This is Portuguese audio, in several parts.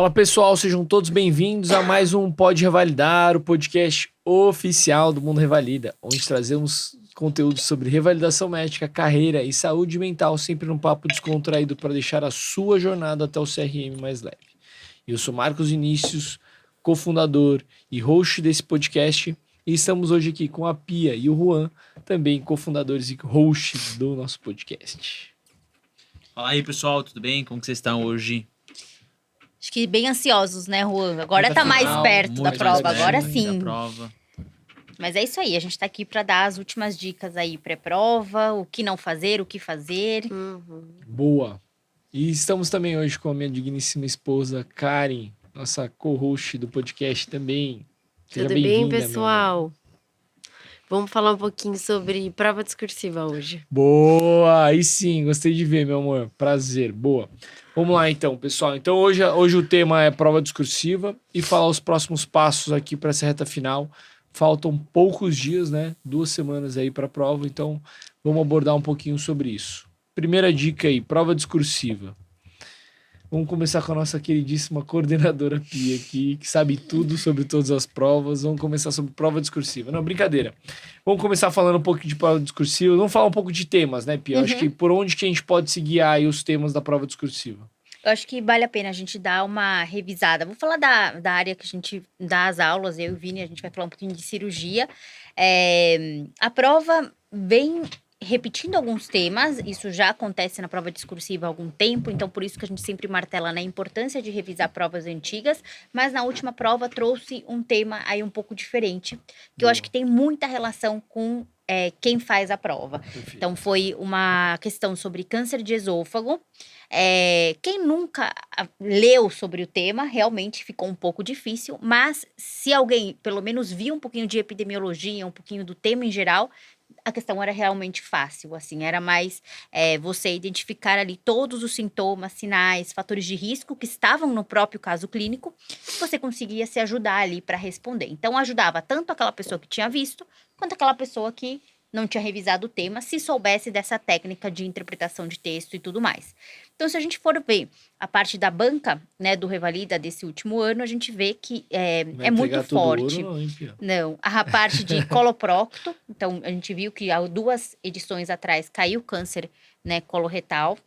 Fala pessoal, sejam todos bem-vindos a mais um Pode Revalidar, o podcast oficial do Mundo Revalida, onde trazemos conteúdos sobre revalidação médica, carreira e saúde mental, sempre num papo descontraído para deixar a sua jornada até o CRM mais leve. Eu sou Marcos Vinícius, cofundador e host desse podcast, e estamos hoje aqui com a Pia e o Juan, também cofundadores e hosts do nosso podcast. Fala aí pessoal, tudo bem? Como que vocês estão hoje? Acho que bem ansiosos, né, Juan? Agora Muita tá mais final, perto da muito prova, mais agora perto sim. Da prova. Mas é isso aí, a gente tá aqui pra dar as últimas dicas aí pré-prova, o que não fazer, o que fazer. Boa. E estamos também hoje com a minha digníssima esposa, Karen, nossa co-host do podcast também. Seja Tudo bem, bem-vinda, meu amor. pessoal? Vamos falar um pouquinho sobre prova discursiva hoje. Boa! Aí sim, gostei de ver, meu amor. Prazer, boa. Vamos lá então, pessoal. Então hoje o tema é prova discursiva e falar os próximos passos aqui para essa reta final. Faltam poucos dias, né? 2 semanas aí para a prova, então vamos abordar um pouquinho sobre isso. Primeira dica aí, prova discursiva. Vamos começar com a nossa queridíssima coordenadora Pia aqui, que sabe tudo sobre todas as provas. Vamos começar sobre prova discursiva. Não, brincadeira. Vamos começar falando um pouco de prova discursiva. Vamos falar um pouco de temas, né, Pia? Acho que por onde que a gente pode se guiar aí os temas da prova discursiva? Eu acho que vale a pena a gente dar uma revisada. Vou falar da área que a gente dá as aulas, eu e o Vini, a gente vai falar um pouquinho de cirurgia. A prova vem repetindo alguns temas, isso já acontece na prova discursiva há algum tempo, então por isso que a gente sempre martela na importância de revisar provas antigas, mas na última prova trouxe um tema aí um pouco diferente, que eu acho que tem muita relação com quem faz a prova. Perfeito. Então foi uma questão sobre câncer de esôfago. Quem nunca leu sobre o tema, realmente ficou um pouco difícil, mas se alguém pelo menos viu um pouquinho de epidemiologia, um pouquinho do tema em geral, a questão era realmente fácil, assim, era mais você identificar ali todos os sintomas, sinais, fatores de risco que estavam no próprio caso clínico, você conseguia se ajudar ali para responder. Então ajudava tanto aquela pessoa que tinha visto, quanto aquela pessoa que não tinha revisado o tema, se soubesse dessa técnica de interpretação de texto e tudo mais. Então, se a gente for ver a parte da banca, né, do Revalida desse último ano, a gente vê que é muito forte. Ouro, não, hein, Pia? Não, a parte de coloprocto, então a gente viu que há 2 edições atrás caiu câncer, né, coloretal,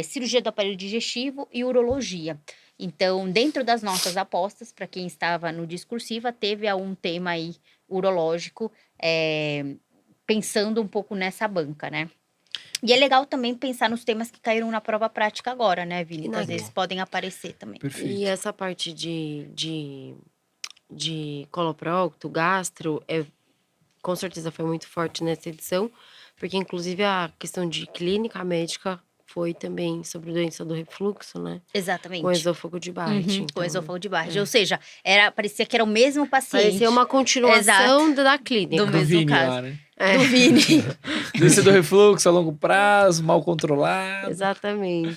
cirurgia do aparelho digestivo e urologia. Então, dentro das nossas apostas, para quem estava no discursiva, teve um tema aí urológico, pensando um pouco nessa banca, né? E é legal também pensar nos temas que caíram na prova prática agora, né, Vini? Que às vezes podem aparecer também. Perfeito. E essa parte de coloprocto, gastro, com certeza foi muito forte nessa edição, porque inclusive a questão de clínica médica foi também sobre doença do refluxo, né? Exatamente. Com esôfago de Barrett. Com esôfago de Barrett. Ou seja, parecia que era o mesmo paciente. Parecia uma continuação da clínica. Do Do mesmo Vini caso. lá, né? Do Vini. Doença do refluxo a longo prazo, mal controlado. Exatamente.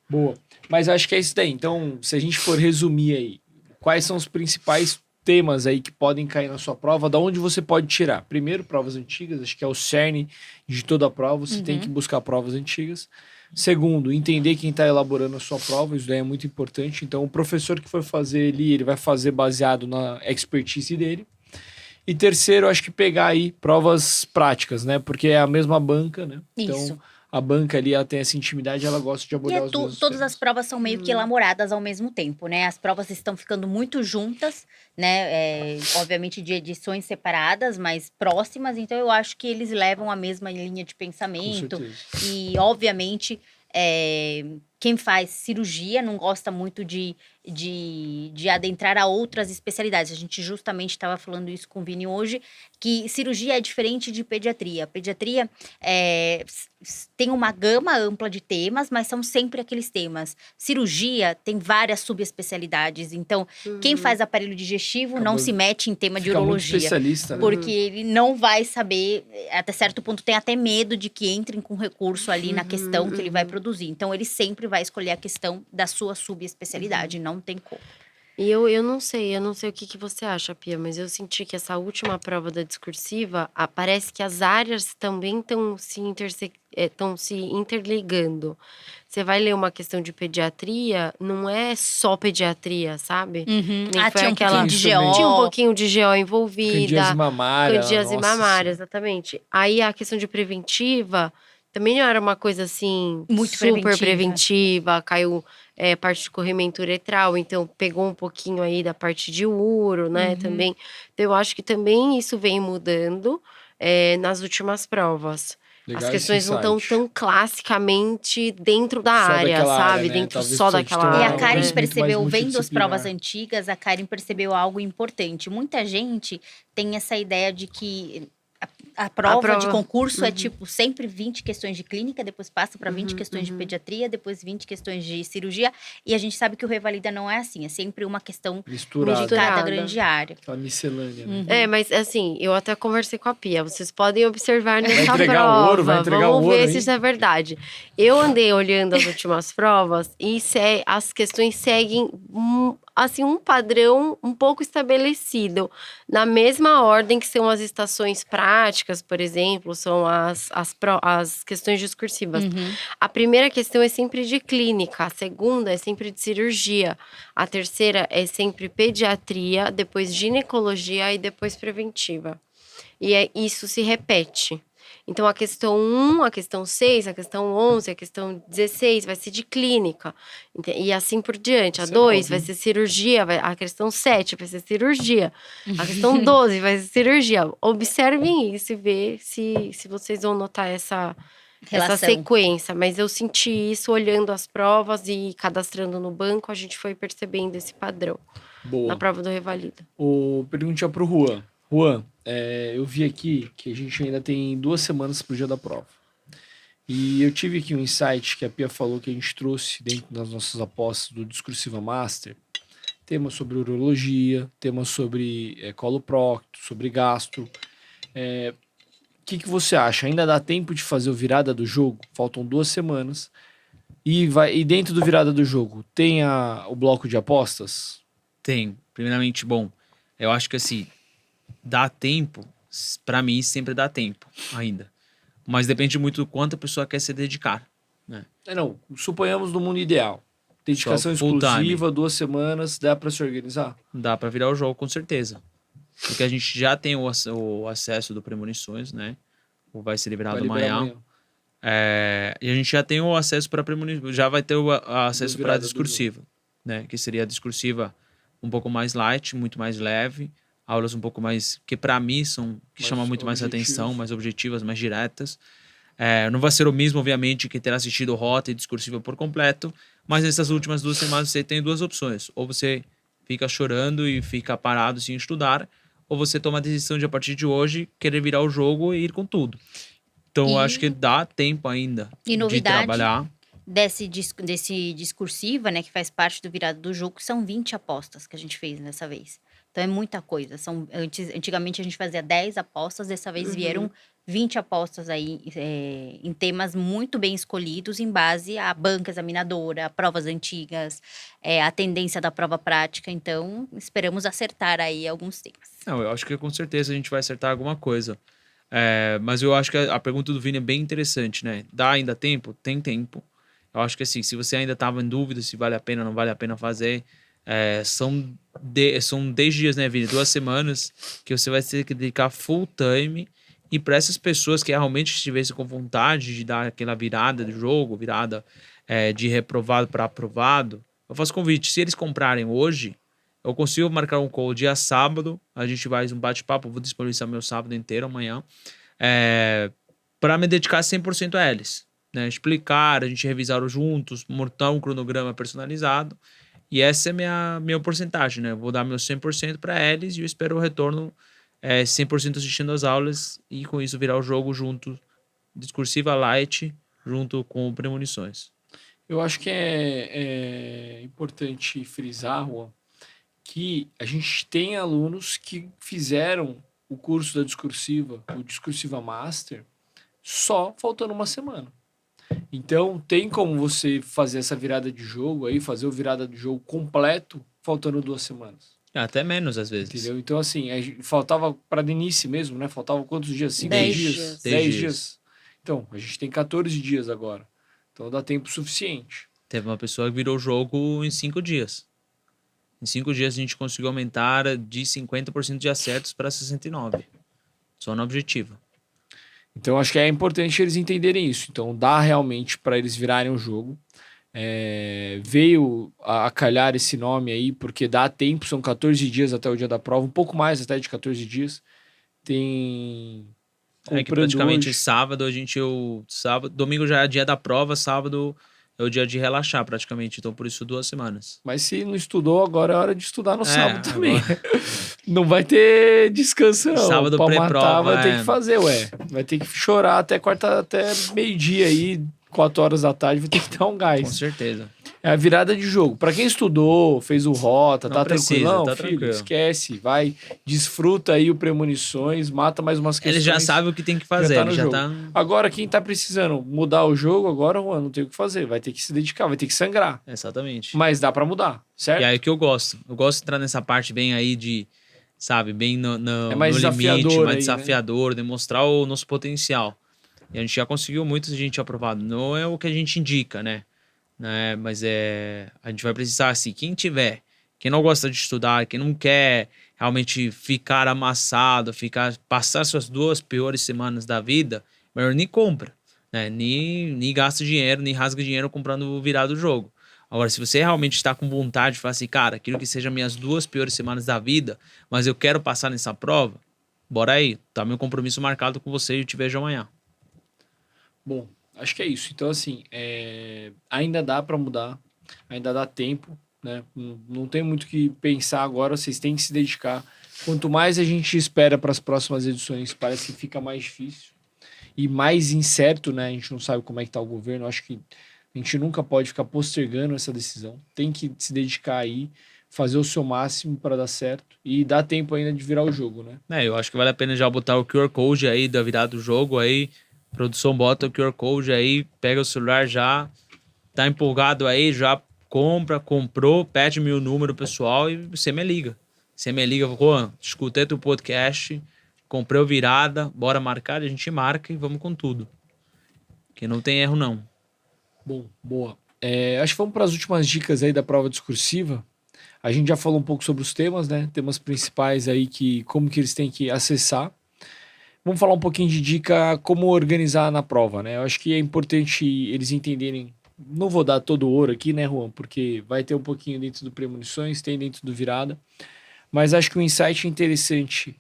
Boa. Mas eu acho que é isso daí. Então, se a gente for resumir aí, quais são os principais temas aí que podem cair na sua prova, da onde você pode tirar? Primeiro, provas antigas, acho que é o cerne de toda a prova, você tem que buscar provas antigas. Segundo, entender quem está elaborando a sua prova, isso daí é muito importante. Então, o professor que for fazer ali, ele vai fazer baseado na expertise dele. E terceiro, acho que pegar aí provas práticas, né? Porque é a mesma banca, né? Então, Isso. a banca ali, ela tem essa intimidade, ela gosta de E abordar os mesmos todas temas. as provas são meio que elaboradas ao mesmo tempo, né? As provas estão ficando muito juntas, né? Obviamente de edições separadas, mas próximas. Então, eu acho que eles levam a mesma linha de Com pensamento. certeza. E, obviamente, quem faz cirurgia não gosta muito de adentrar a outras especialidades. A gente justamente estava falando isso com o Vini hoje, que cirurgia é diferente de pediatria. Pediatria tem uma gama ampla de temas, mas são sempre aqueles temas. Cirurgia tem várias subespecialidades. Então, quem faz aparelho digestivo não Acabou. se mete em tema de Fica muito urologia. especialista, né? Porque ele não vai saber, até certo ponto, tem até medo de que entrem com recurso ali na questão que ele vai produzir. Então, ele sempre vai escolher a questão da sua subespecialidade, não tem como. E eu não sei o que você acha, Pia, mas eu senti que essa última prova da discursiva, parece que as áreas também estão se interligando. Você vai ler uma questão de pediatria, não é só pediatria, sabe? Uhum. Que nem foi Tinha um aquela. pouquinho de Isso também. Tinha um GO. pouquinho de GO Candidíase envolvida, mamária, candidíase nossa mamária, senhora. exatamente. Aí a questão de preventiva também não era uma coisa assim Muito super preventiva. preventiva, caiu parte de corrimento uretral, então pegou um pouquinho aí da parte de uro, né, também. Então eu acho que também isso vem mudando nas últimas provas. As Legal esse questões não estão insight. tão classicamente dentro da Só área, daquela área, sabe? né? Dentro Talvez só precisa de ter daquela E área. a um Karen conhecimento mais percebeu, vendo as provas multidisciplinar. antigas, a Karen percebeu algo importante. Muita gente tem essa ideia de que a prova de concurso é tipo sempre 20 questões de clínica, depois passa para 20 questões de pediatria, depois 20 questões de cirurgia. E a gente sabe que o Revalida não é assim, é sempre uma questão de Misturado. cada Misturada. grande área. Aquela miscelânea, né? É, mas assim, eu até conversei com a Pia. Vocês podem observar nessa entregar o prova. ouro, vai entregar Vamos o ouro, ver hein? se isso é verdade. Eu andei olhando as últimas provas e as questões seguem assim um padrão um pouco estabelecido. Na mesma ordem que são as estações práticas, por exemplo, são as questões discursivas. A primeira questão é sempre de clínica, a segunda é sempre de cirurgia, a terceira é sempre pediatria, depois ginecologia e depois preventiva. E isso se repete. Então, a questão 1, a questão 6, a questão 11, a questão 16 vai ser de clínica. E assim por diante. A Isso é 2 bom, vai viu? ser cirurgia, a questão 7 vai ser cirurgia. A questão 12 vai ser cirurgia. Observem isso e vê se vocês vão notar essa Relação. sequência. Mas eu senti isso olhando as provas e cadastrando no banco, a gente foi percebendo esse padrão na Boa. prova do Revalida. Perguntinha pro Juan. Juan, eu vi aqui que a gente ainda tem 2 semanas pro dia da prova. E eu tive aqui um insight que a Pia falou que a gente trouxe dentro das nossas apostas do Discursiva Master. Temas sobre urologia, temas sobre coloprocto, sobre gastro. O que você acha? Ainda dá tempo de fazer o virada do jogo? Faltam 2 semanas. E dentro do virada do jogo, tem o bloco de apostas? Tem. Primeiramente, bom, eu acho que assim, dá tempo, pra mim sempre dá tempo ainda. Mas depende muito do quanto a pessoa quer se dedicar. Não, suponhamos no mundo ideal. Dedicação Só full exclusiva, 2 semanas, dá pra se organizar? Dá pra virar o jogo, com certeza. Porque a gente já tem o acesso do Premonições, né? Ou vai ser liberado Vai liberar amanhã. E a gente já tem o acesso para Premonições, já vai ter o acesso para a virada do discursiva, né? Que seria a discursiva um pouco mais light, muito mais leve, aulas um pouco mais, que para mim que Mais chamam muito mais objetivos. atenção, mais objetivas, mais diretas. Não vai ser o mesmo, obviamente, que ter assistido rota e discursiva por completo, mas nessas últimas 2 semanas você tem 2 opções. Ou você fica chorando e fica parado sem estudar, ou você toma a decisão de, a partir de hoje, querer virar o jogo e ir com tudo. Então, eu acho que dá tempo ainda E de novidade trabalhar. desse discursiva, né, que faz parte do virado do jogo, são 20 apostas que a gente fez dessa vez. Então é muita coisa. Antigamente a gente fazia 10 apostas, dessa vez vieram 20 apostas aí em temas muito bem escolhidos em base à banca examinadora, provas antigas, a tendência da prova prática. Então, esperamos acertar aí alguns temas. Não, eu acho que com certeza a gente vai acertar alguma coisa. Mas eu acho que a pergunta do Vini é bem interessante, né? Dá ainda tempo? Tem tempo. Eu acho que assim, se você ainda estava em dúvida se vale a pena ou não vale a pena fazer, são 10 dias, né, Vini? 2 semanas que você vai ter que dedicar full time. E para essas pessoas que realmente estivessem com vontade de dar aquela virada do jogo, virada de reprovado para aprovado, eu faço convite. Se eles comprarem hoje, eu consigo marcar um call dia sábado, a gente vai um bate-papo, vou disponibilizar meu sábado inteiro amanhã, para me dedicar 100% a eles. Né? Explicar, a gente revisar juntos, montar um cronograma personalizado. E essa é a minha porcentagem, né? Eu vou dar meu 100% para eles e eu espero o retorno 100% assistindo às aulas e com isso virar o jogo junto, discursiva light, junto com Premonições. Eu acho que é importante frisar, Juan, que a gente tem alunos que fizeram o curso da discursiva, o Discursiva Master, só faltando 1 semana. Então, tem como você fazer essa virada de jogo aí, fazer o virada de jogo completo, faltando 2 semanas. Até menos, às vezes. Entendeu? Então, assim, faltava pra Denise mesmo, né? Faltava quantos dias? 5 10 dias? dias. 10 dias. Então, a gente tem 14 dias agora. Então, dá tempo suficiente. Teve uma pessoa que virou o jogo em 5 dias. Em 5 dias a gente conseguiu aumentar de 50% de acertos para 69%. Só no objetivo. Então, acho que é importante eles entenderem isso. Então, dá realmente para eles virarem o jogo. Veio a calhar esse nome aí, porque dá tempo, são 14 dias até o dia da prova, um pouco mais até de 14 dias. Tem... É que praticamente sábado domingo já é dia da prova, sábado é o dia de relaxar praticamente, então por isso 2 semanas. Mas se não estudou, agora é hora de estudar no sábado também. Agora... Não vai ter descanso, não. Sábado pra pré-prova, matar, vai ter que fazer, Vai ter que chorar até meio-dia aí, 4 horas da tarde, vai ter que dar um gás. Com certeza. É a virada de jogo. Pra quem estudou, fez o rota, tá tranquilão, tá filho, tranquilo. Esquece. Vai, desfruta aí o Premonições, mata mais umas questões. Ele já sabe o que tem que fazer, Agora, quem tá precisando mudar o jogo, agora, Juan, não tem o que fazer. Vai ter que se dedicar, vai ter que sangrar. Exatamente. Mas dá pra mudar, certo? E aí que eu gosto. Eu gosto de entrar nessa parte bem aí de, sabe, bem no mais limite, mais aí, desafiador, demonstrar o nosso potencial. E a gente já conseguiu muita gente aprovado. Não é o que a gente indica, né? Mas a gente vai precisar, assim, quem não gosta de estudar, quem não quer realmente ficar amassado, passar suas 2 piores semanas da vida, melhor nem compra, né? Nem gasta dinheiro, nem rasga dinheiro comprando virado do jogo. Agora, se você realmente está com vontade de falar assim, cara, quero que sejam minhas 2 piores semanas da vida, mas eu quero passar nessa prova, bora aí, tá meu compromisso marcado com você e eu te vejo amanhã. Bom, acho que é isso. Então, assim, ainda dá para mudar, ainda dá tempo, né? Não tem muito o que pensar agora, vocês têm que se dedicar. Quanto mais a gente espera para as próximas edições, parece que fica mais difícil e mais incerto, né? A gente não sabe como é que tá o governo, acho que a gente nunca pode ficar postergando essa decisão. Tem que se dedicar aí, fazer o seu máximo para dar certo e dá tempo ainda de virar o jogo, né? Eu acho que vale a pena já botar o QR Code aí da virada do jogo aí. Produção, bota o QR Code aí, pega o celular já, tá empolgado aí, já comprou, pede-me o número pessoal e você me liga. Você me liga, Juan, escutei teu podcast, comprei o virada, bora marcar, a gente marca e vamos com tudo. Que não tem erro, não. Bom, boa. Acho que vamos para as últimas dicas aí da prova discursiva. A gente já falou um pouco sobre os temas, né? Temas principais aí, como que eles têm que acessar. Vamos falar um pouquinho de dica como organizar na prova, né? Eu acho que é importante eles entenderem. Não vou dar todo o ouro aqui, né, Juan? Porque vai ter um pouquinho dentro do Premonições, tem dentro do Virada. Mas acho que um insight interessante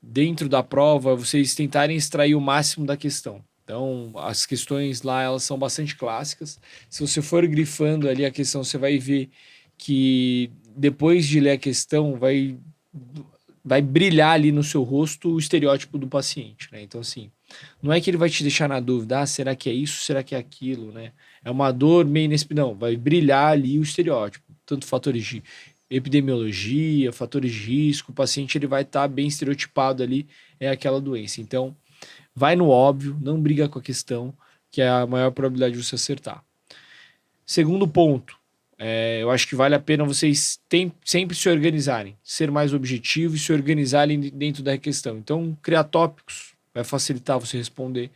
dentro da prova é vocês tentarem extrair o máximo da questão. Então, as questões lá, elas são bastante clássicas. Se você for grifando ali a questão, você vai ver que depois de ler a questão, vai brilhar ali no seu rosto o estereótipo do paciente, né? Então, assim, não é que ele vai te deixar na dúvida, será que é isso, será que é aquilo, né? É uma dor meio inexplicável. Não, vai brilhar ali o estereótipo. Tanto fatores de epidemiologia, fatores de risco, o paciente ele vai estar bem estereotipado ali, é aquela doença. Então, vai no óbvio, não briga com a questão, que é a maior probabilidade de você acertar. Segundo ponto, eu acho que vale a pena vocês sempre se organizarem, ser mais objetivo e se organizarem dentro da questão. Então, criar tópicos vai facilitar você responder.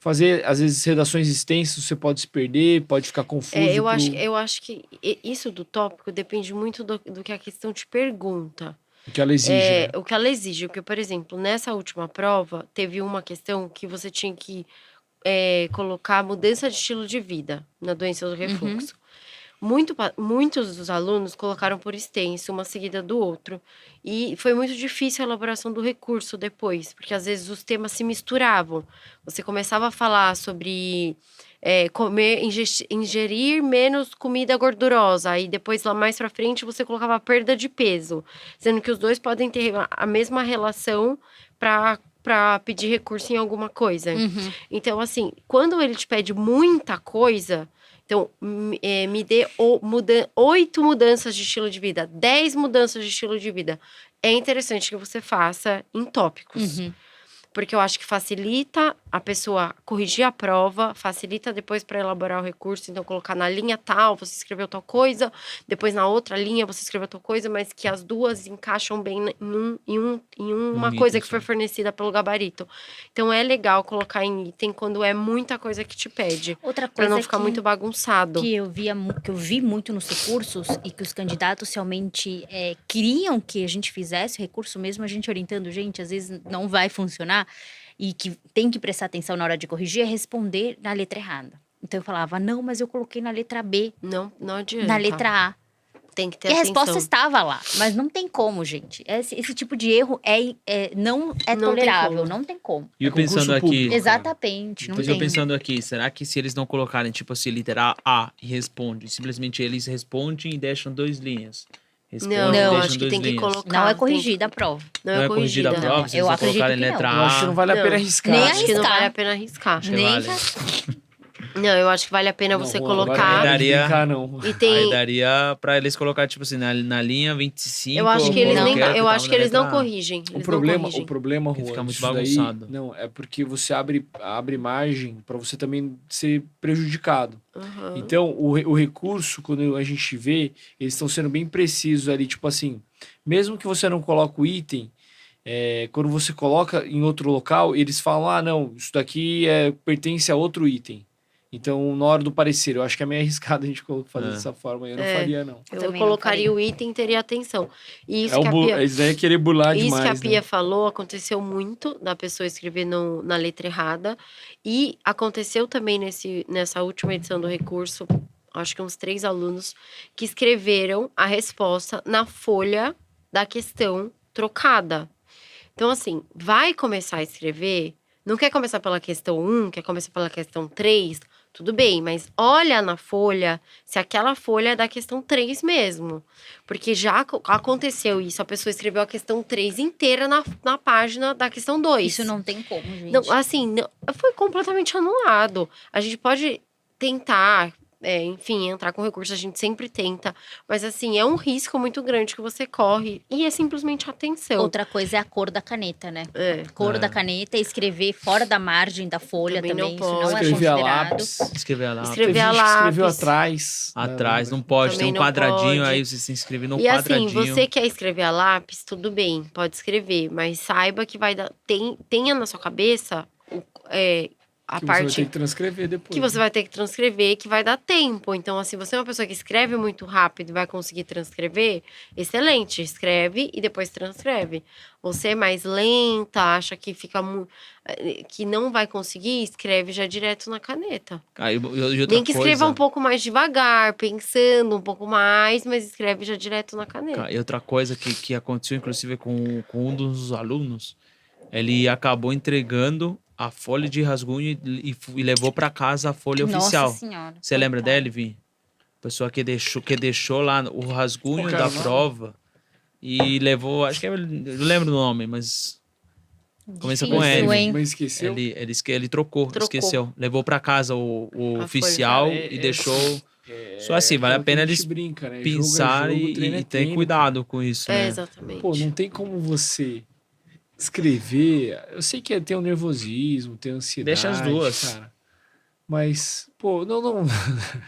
Fazer, às vezes, redações extensas, você pode se perder, pode ficar confuso. Eu acho que isso do tópico depende muito do que a questão te pergunta. O que ela exige, né? O que ela exige. Porque, por exemplo, nessa última prova, teve uma questão que você tinha que colocar mudança de estilo de vida na doença do refluxo. Muitos dos alunos colocaram por extenso, uma seguida do outro. E foi muito difícil a elaboração do recurso depois, porque às vezes os temas se misturavam. Você começava a falar sobre ingerir menos comida gordurosa, aí depois lá mais pra frente você colocava a perda de peso, sendo que os dois podem ter a mesma relação para pedir recurso em alguma coisa. Então, assim, quando ele te pede muita coisa... Então, me dê 8 mudanças de estilo de vida, 10 mudanças de estilo de vida. É interessante que você faça em tópicos. Porque eu acho que facilita a pessoa corrigir a prova, facilita depois para elaborar o recurso. Então, colocar na linha tal, você escreveu tal coisa, depois na outra linha você escreveu tal coisa, mas que as duas encaixam bem em uma coisa item que foi só. fornecida pelo gabarito. Então, é legal colocar em item quando é muita coisa que te pede, Outra para coisa não ficar muito bagunçado. que eu vi muito nos recursos e que os candidatos realmente queriam que a gente fizesse, o recurso mesmo, a gente orientando, gente, às vezes não vai funcionar, e que tem que prestar atenção na hora de corrigir, é responder na letra errada. Então eu falava, não, mas eu coloquei na letra B, Não adianta. na letra A. Tem que ter E a atenção. resposta estava lá, mas não tem como, gente. Esse tipo de erro não é Não tem tolerável, como. não tem como. E eu concurso pensando aqui... público. Exatamente, não Mas tem. eu pensando aqui, será que se eles não colocarem, tipo assim, letra A e responde, simplesmente eles respondem e deixam 2 linhas? Respondem Não, e deixam acho que 2 tem que linhas. colocar. Não é tem corrigida a prova. Não Não é é corrigida a corrigida. prova? Não, Se eu eles não acredito colocarem que não. letra Eu acho que A... não vale a Não. pena arriscar. Nem Acho que não arriscar. vale a pena arriscar. Acho que Nem vale. Não, eu acho que vale a pena Não, você Juan, agora colocar. não é de Daria- brincar, não. E Aí tem. daria pra eles colocar, tipo assim, na linha 25... Eu acho que eles não- nem. qualquer Eu tava acho na que eles não letra A. corrigem. Eles O não problema, corrigem. Porque Juan, fica muito disso daí, bagunçado. não, é porque você abre margem para você também ser prejudicado. Aham. Então, o recurso, quando a gente vê, eles estão sendo bem precisos ali, tipo assim, mesmo que você não coloque o item, quando você coloca em outro local, eles falam, ah, não, isso daqui pertence a outro item. Então, na hora do parecer, eu acho que é meio arriscado a gente fazer dessa forma, eu não faria, não. Eu Eu também não colocaria faria. o item e teria atenção. E isso que a Pia, Isso daí é querer burlar isso demais, que a Pia né? falou aconteceu muito da pessoa escrever na letra errada. E aconteceu também nessa última edição do recurso, acho que uns 3 alunos que escreveram a resposta na folha da questão trocada. Então, assim, vai começar a escrever, não quer começar pela questão 1, quer começar pela questão 3, tudo bem, mas olha na folha se aquela folha é da questão 3 mesmo. Porque já aconteceu isso, a pessoa escreveu a questão 3 inteira na página da questão 2. Isso não tem como, gente. Não, assim, foi completamente anulado. A gente pode tentar, enfim, entrar com recurso, a gente sempre tenta. Mas, assim, é um risco muito grande que você corre. E é simplesmente atenção. Outra coisa é a cor da caneta, né? É. A cor da caneta e escrever fora da margem da folha Também também. não Isso não pode. é Escrever a considerado. lápis. Escrever lá. Escrever Teve a gente que escreveu lápis. atrás. Atrás, não pode. Também Tem um não quadradinho, pode. aí você se inscreve no E assim, quadradinho. você quer escrever a lápis, tudo bem, pode escrever. Mas saiba que vai dar... Tenha na sua cabeça a Que você vai parte... ter que transcrever depois. que você vai ter que transcrever, que vai dar tempo. Então, assim, você é uma pessoa que escreve muito rápido e vai conseguir transcrever, excelente, escreve e depois transcreve. Você é mais lenta, acha que que não vai conseguir, escreve já direto na caneta. Aí, e outra Nem que escreva coisa, um pouco mais devagar, pensando um pouco mais, mas escreve já direto na caneta. E outra coisa que aconteceu, inclusive, com um dos alunos, ele acabou entregando a folha de rascunho e levou para casa a folha oficial. Nossa senhora. Você lembra coitado. dele, Vi? Pessoa que deixou lá o rascunho Qual que da era o nome? prova e levou, acho que eu lembro do nome, mas começa com Difícil, L. hein? Mas esqueceu? ele trocou, esqueceu. Levou para casa o A oficial folha. e deixou. Só assim, vale a aquilo que pena gente eles brinca, né? pensar Jogo é jogo, treino é e ter treino, cuidado com isso, né? Exatamente. Pô, não tem como você escrever. Eu sei que tem o nervosismo, tem a ansiedade. Deixa as duas. Cara. Mas, pô, não.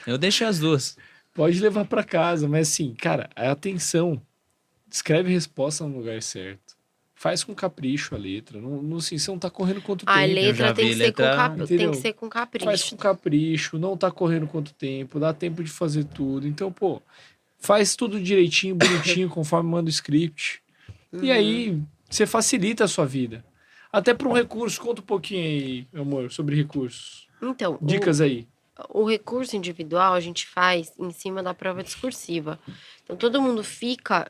Eu deixei as duas. Pode levar pra casa, mas assim, cara, atenção. Escreve a resposta no lugar certo. Faz com capricho a letra. Não, assim, você não tá correndo quanto A tempo. letra já tem vi que, ser com letra, tem entendeu? que ser com Faz capricho. com capricho, não tá correndo quanto tempo, dá tempo de fazer tudo. Então, pô, faz tudo direitinho, bonitinho, conforme manda o script. E aí, você facilita a sua vida. Até para um recurso. Conta um pouquinho aí, meu amor, sobre recursos. Então, Dicas aí. o recurso individual a gente faz em cima da prova discursiva. Então, todo mundo fica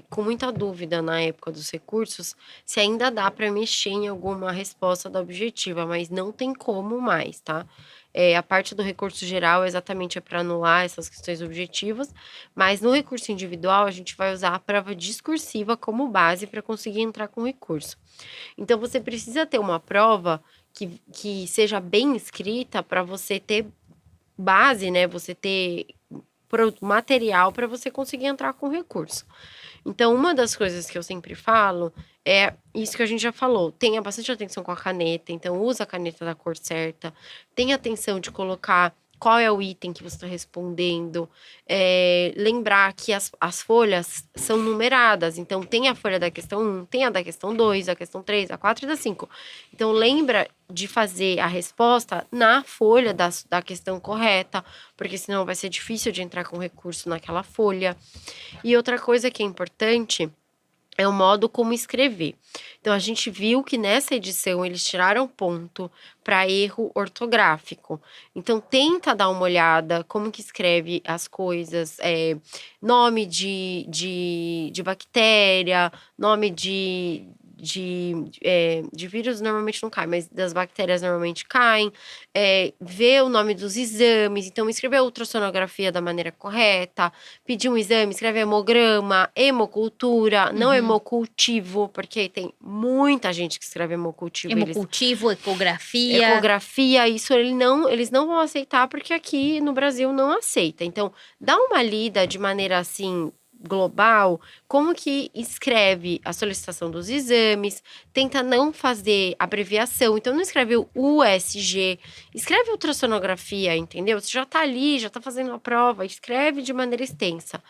com muita dúvida na época dos recursos se ainda dá para mexer em alguma resposta da objetiva, mas não tem como mais, tá? A parte do recurso geral exatamente é para anular essas questões objetivas, mas no recurso individual a gente vai usar a prova discursiva como base para conseguir entrar com recurso. Então, você precisa ter uma prova que seja bem escrita para você ter base, né? Você ter material para você conseguir entrar com recurso. Então, uma das coisas que eu sempre falo é isso que a gente já falou. Tenha bastante atenção com a caneta, então usa a caneta da cor certa. Tenha atenção de colocar qual é o item que você está respondendo. Lembrar que as folhas são numeradas. Então, tem a folha da questão 1, tem a da questão 2, a questão 3, a 4 e da 5. Então, lembra de fazer a resposta na folha da questão correta, porque senão vai ser difícil de entrar com recurso naquela folha. E outra coisa que é importante é o modo como escrever. Então, a gente viu que nessa edição eles tiraram ponto para erro ortográfico. Então, tenta dar uma olhada como que escreve as coisas, nome de bactéria, nome de vírus normalmente não cai, mas das bactérias normalmente caem. Ver o nome dos exames, então escrever a ultrassonografia da maneira correta, pedir um exame, escrever hemograma, hemocultura, não hemocultivo, porque tem muita gente que escreve hemocultivo. Hemocultivo, ecografia. Ecografia, isso eles não vão aceitar, porque aqui no Brasil não aceita. Então, dá uma lida de maneira assim global, como que escreve a solicitação dos exames, tenta não fazer abreviação, então não escreve o USG, escreve ultrassonografia, entendeu? Você já tá ali, já tá fazendo a prova, escreve de maneira extensa.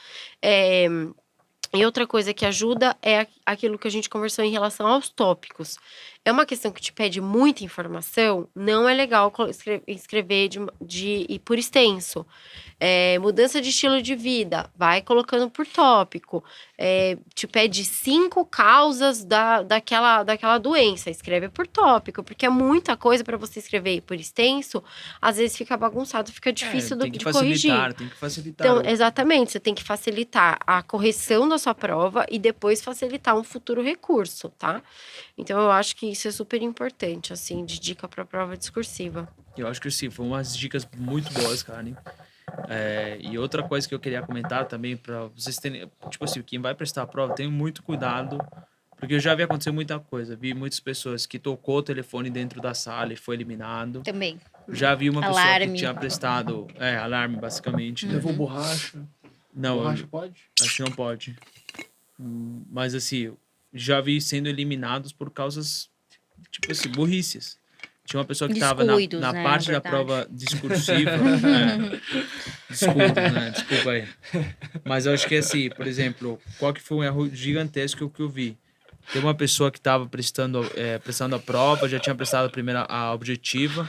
E outra coisa que ajuda é aquilo que a gente conversou em relação aos tópicos. É uma questão que te pede muita informação, não é legal escrever e por extenso. Mudança de estilo de vida, vai colocando por tópico. Te pede 5 causas daquela doença, escreve por tópico, porque é muita coisa para você escrever por extenso, às vezes fica bagunçado, fica difícil de corrigir. Tem que facilitar. Então, exatamente, você tem que facilitar a correção da sua prova e depois facilitar um futuro recurso, tá? Então, eu acho que isso é super importante, assim, de dica para a prova discursiva. Eu acho que sim, foram umas dicas muito boas, Karen. E outra coisa que eu queria comentar também, para vocês terem, tipo assim, quem vai prestar a prova, tenha muito cuidado, porque eu já vi acontecer muita coisa. Vi muitas pessoas que tocou o telefone dentro da sala e foi eliminado. Também. Já vi uma pessoa Alarme. que tinha prestado alarme, basicamente. Né? Levou borracha. Não, Borracha pode? acho que não pode. Mas assim, já vi sendo eliminados por causas, tipo assim, burrices. Tinha uma pessoa que estava na né, parte da prova discursiva. Desculpa, né? Desculpa aí. Mas eu acho que assim, por exemplo, qual que foi um erro gigantesco que eu vi? Tem uma pessoa que estava prestando a prova, já tinha prestado a primeira, a objetiva,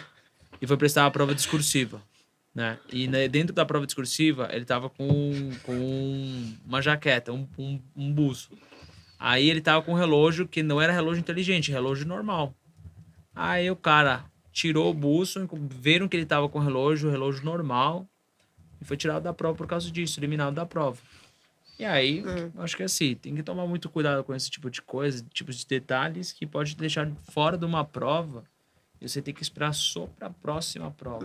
e foi prestar a prova discursiva. Né? E dentro da prova discursiva, ele estava com uma jaqueta, um buço. Aí ele estava com um relógio que não era relógio inteligente, relógio normal. Aí o cara tirou o buço, viram que ele estava com o relógio normal, e foi tirado da prova por causa disso, eliminado da prova. E aí, eu acho que assim, tem que tomar muito cuidado com esse tipo de coisa, tipos de detalhes que pode deixar fora de uma prova e você tem que esperar só para a próxima prova.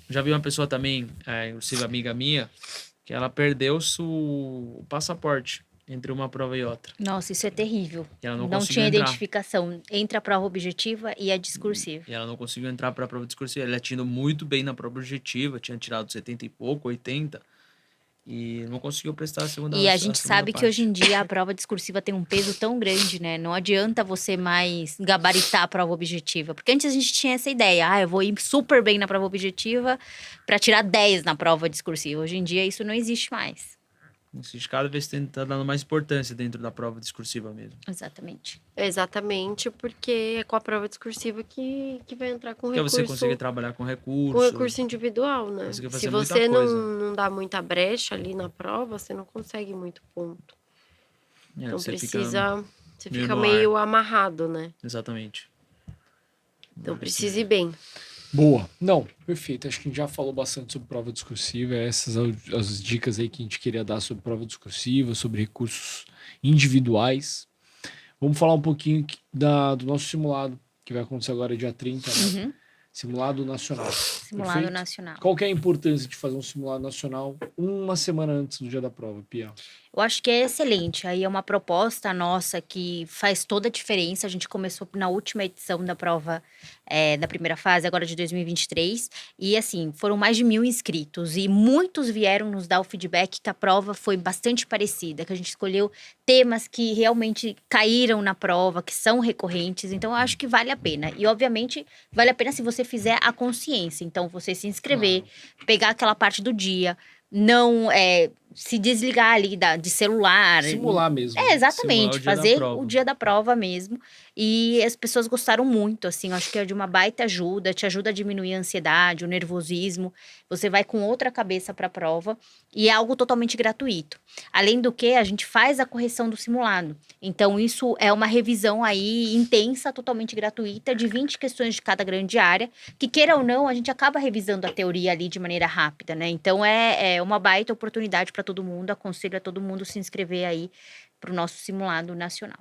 Já vi uma pessoa também, inclusive amiga minha, que ela perdeu o passaporte entre uma prova e outra. Nossa, isso é terrível. E ela não Não conseguiu tinha entrar. identificação entre a prova objetiva e a discursiva. E ela não conseguiu entrar para a prova discursiva. Ela tinha ido muito bem na prova objetiva, tinha tirado 70 e pouco, 80, e não conseguiu prestar a segunda parte. E a gente sabe que hoje em dia a prova discursiva tem um peso tão grande, né? Não adianta você mais gabaritar a prova objetiva. Porque antes a gente tinha essa ideia, eu vou ir super bem na prova objetiva para tirar 10 na prova discursiva. Hoje em dia isso não existe mais. Cada vez tá dando mais importância dentro da prova discursiva mesmo. Exatamente. Exatamente, porque é com a prova discursiva que vai entrar com Porque recurso. você consegue trabalhar com recurso. Com recurso individual, né? Consegue fazer Se muita você coisa. não dá muita brecha ali na prova, você não consegue muito ponto. Então você você meio fica no meio amarrado, né? Exatamente. Então precisa ir bem. Boa. Não, perfeito. Acho que a gente já falou bastante sobre prova discursiva. Essas as dicas aí que a gente queria dar sobre prova discursiva, sobre recursos individuais. Vamos falar um pouquinho do nosso simulado, que vai acontecer agora dia 30, né? Simulado nacional. Simulado Perfeito? nacional. Qual que é a importância de fazer um simulado nacional uma semana antes do dia da prova, Pia? Eu acho que é excelente. Aí é uma proposta nossa que faz toda a diferença. A gente começou na última edição da prova da primeira fase, agora de 2023. E assim, foram mais de 1.000 inscritos. E muitos vieram nos dar o feedback que a prova foi bastante parecida, que a gente escolheu temas que realmente caíram na prova, que são recorrentes. Então, eu acho que vale a pena. E, obviamente, vale a pena se você fizer a consciência. Então, você se inscrever, pegar aquela parte do dia, não se desligar ali de celular. Simular mesmo. Exatamente. Simular o dia da Fazer prova. o dia da prova mesmo. E as pessoas gostaram muito, assim. Eu acho que é de uma baita ajuda. Te ajuda a diminuir a ansiedade, o nervosismo. Você vai com outra cabeça para a prova. E é algo totalmente gratuito. Além do que, a gente faz a correção do simulado. Então, isso é uma revisão aí intensa, totalmente gratuita, de 20 questões de cada grande área, que queira ou não, a gente acaba revisando a teoria ali de maneira rápida, né? Então, é uma baita oportunidade para todo mundo. Aconselho a todo mundo se inscrever aí para o nosso simulado nacional.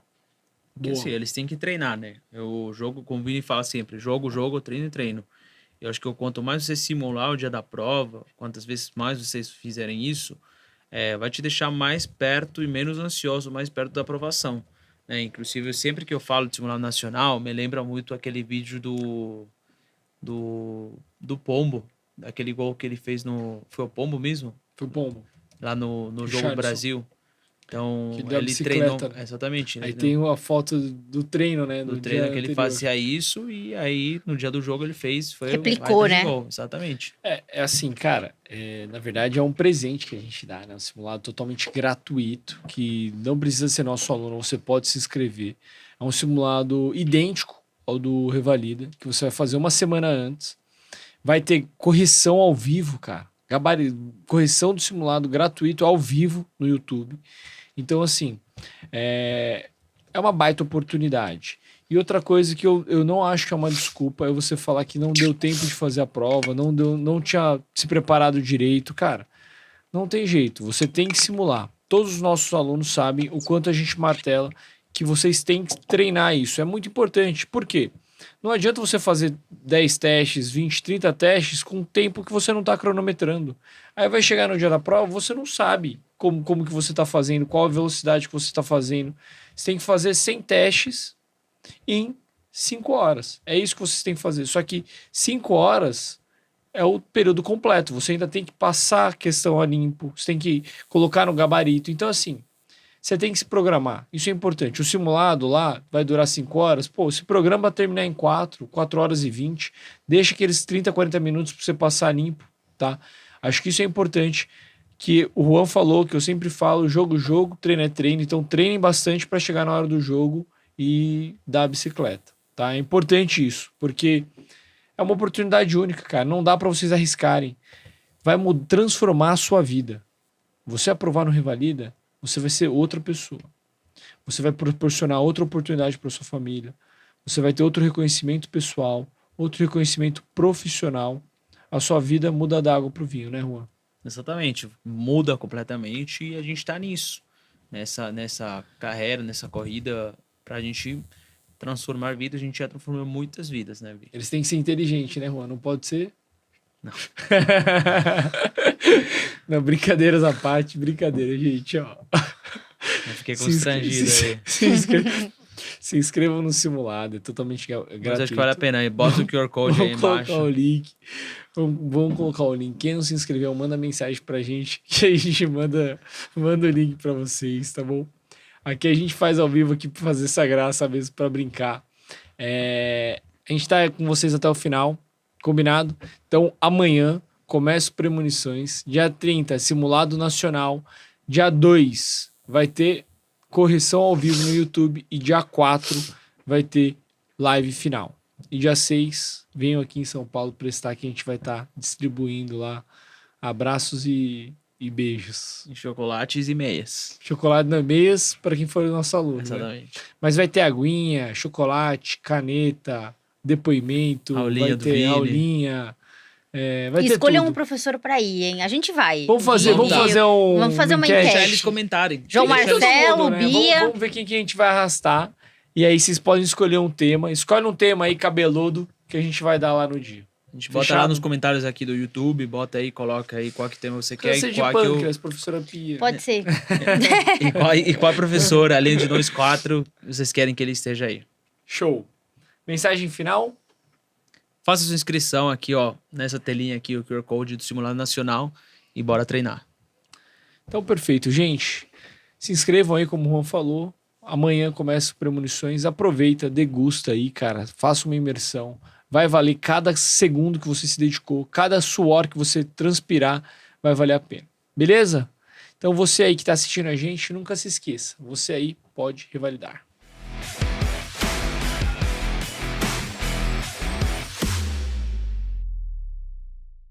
Porque Boa. assim, eles têm que treinar, né? O jogo, como o Vini fala sempre, jogo, treino. Eu acho que quanto mais você simular o dia da prova, quantas vezes mais vocês fizerem isso, vai te deixar mais perto e menos ansioso, mais perto da aprovação. Né? Inclusive, sempre que eu falo de simulado nacional, me lembra muito aquele vídeo do Pombo, aquele gol que ele fez no... Foi o Pombo mesmo? Foi bom. Lá no jogo Richarlison. Brasil. Então, Que deu a ele bicicleta, treinou... né? Exatamente. Aí ele tem a foto do treino, né? do do treino dia que ele anterior. fazia isso e aí no dia do jogo ele fez, foi Replicou, um baita de né? gol, exatamente. É assim, cara, na verdade é um presente que a gente dá, né? Um simulado totalmente gratuito, que não precisa ser nosso aluno, você pode se inscrever. É um simulado idêntico ao do Revalida, que você vai fazer uma semana antes. Vai ter correção ao vivo, cara. Correção do simulado gratuito ao vivo no YouTube. Então, assim, é uma baita oportunidade. E outra coisa que eu não acho que é uma desculpa é você falar que não deu tempo de fazer a prova, não tinha se preparado direito. Cara, não tem jeito, você tem que simular. Todos os nossos alunos sabem o quanto a gente martela que vocês têm que treinar isso. É muito importante. Por quê? Não adianta você fazer 10 testes, 20, 30 testes com tempo que você não está cronometrando. Aí vai chegar no dia da prova, você não sabe como que você está fazendo, qual a velocidade que você está fazendo. Você tem que fazer 100 testes em 5 horas. É isso que vocês têm que fazer. Só que 5 horas é o período completo. Você ainda tem que passar a questão a limpo, você tem que colocar no gabarito. Então, assim, você tem que se programar. Isso é importante. O simulado lá vai durar 5 horas. Pô, se programa para terminar em 4 horas e 20. Deixa aqueles 30, 40 minutos para você passar limpo, tá? Acho que isso é importante. Que o Juan falou, que eu sempre falo, jogo, treino é treino. Então treinem bastante para chegar na hora do jogo e dar a bicicleta, tá? É importante isso, porque é uma oportunidade única, cara. Não dá para vocês arriscarem. Vai transformar a sua vida. Você aprovar no Revalida, você vai ser outra pessoa. Você vai proporcionar outra oportunidade para sua família. Você vai ter outro reconhecimento pessoal, outro reconhecimento profissional. A sua vida muda da água pro vinho, né, Juan? Exatamente, muda completamente e a gente tá nisso, nessa carreira, nessa corrida, pra gente transformar vidas, a gente já transformou muitas vidas, né, Vi? Eles têm que ser inteligentes, né, Juan? Não pode ser? Não. Não, brincadeiras à parte, brincadeira, gente, ó. Eu fiquei constrangido aí. Se inscrevam no simulado, é totalmente gratuito. Mas acho que vale a pena, bota o QR Code aí Vamos embaixo. colocar o link. Vamos colocar o link. Quem não se inscreveu, manda mensagem pra gente, que a gente manda o link pra vocês, tá bom? Aqui a gente faz ao vivo aqui pra fazer essa graça mesmo, pra brincar. A gente tá com vocês até o final, combinado? Então, amanhã, começa Premonições. Dia 30, simulado nacional. Dia 2, vai ter correção ao vivo no YouTube. E dia 4, vai ter live final. E dia 6, venham aqui em São Paulo prestar, que a gente vai estar distribuindo lá abraços e beijos. E chocolates e meias. Chocolate na meias para quem for o nosso aluno. Né? Exatamente. Mas vai ter aguinha, chocolate, caneta, depoimento, Aulinha vai do ter Vini. aulinha. Vai ter Escolha tudo. um professor para ir, hein? A gente vai. Vamos fazer uma Vamos fazer uma Deixa enquete. eles comentarem. João Deixa todo Marcelo, mundo, né? Bia. Vamos ver quem que a gente vai arrastar. E aí vocês podem escolher um tema. Escolhe um tema aí cabeludo que a gente vai dar lá no dia. A gente bota Fechado? lá nos comentários aqui do YouTube, bota aí, coloca aí qual que tema você quer Câncer e de qual que eu... pâncreas, professora Pia. Pode ser. E qual professor, além de nós 4, vocês querem que ele esteja aí. Show. Mensagem final? Faça sua inscrição aqui, ó, nessa telinha aqui, o QR Code do Simulado Nacional e bora treinar. Então, perfeito. Gente, se inscrevam aí, como o Juan falou. Amanhã começa o Premonições. Aproveita, degusta aí, cara. Faça uma imersão. Vai valer cada segundo que você se dedicou. Cada suor que você transpirar vai valer a pena. Beleza? Então, você aí que está assistindo a gente, nunca se esqueça. Você aí pode revalidar.